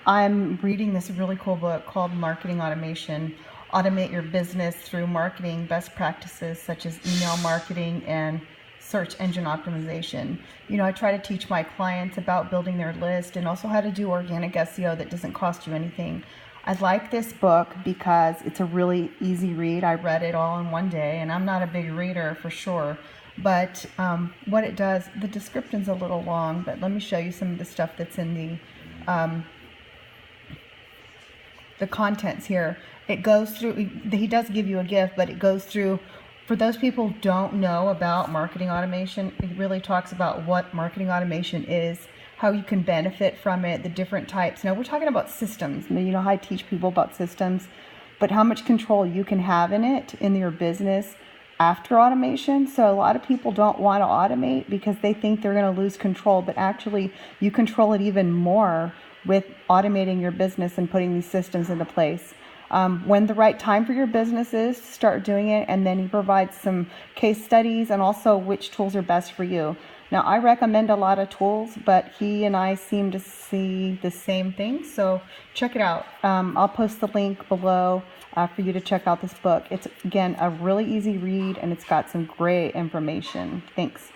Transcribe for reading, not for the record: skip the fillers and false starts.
I'm reading this really cool book called Marketing Automation. Automate your business through marketing best practices such as email marketing and search engine optimization. I try to teach my clients about building their list and also how to do organic SEO that doesn't cost you anything. I like this book because it's a really easy read. I read it all in one day, and I'm not a big reader for sure. But what it does, the description's a little long, but let me show you some of the stuff that's in the contents here. It goes through, he does give you a gift, but it goes through, for those people who don't know about marketing automation, it really talks about what marketing automation is, how you can benefit from it, the different types. Now we're talking about systems. How I teach people about systems, but how much control you can have in it, in your business after automation. So a lot of people don't want to automate because they think they're going to lose control, but actually you control it even more with automating your business and putting these systems into place. When the right time for your business is, start doing it, and then he provides some case studies and also which tools are best for you. Now, I recommend a lot of tools, but he and I seem to see the same thing, so check it out. I'll post the link below for you to check out this book. It's, again, a really easy read, and it's got some great information. Thanks.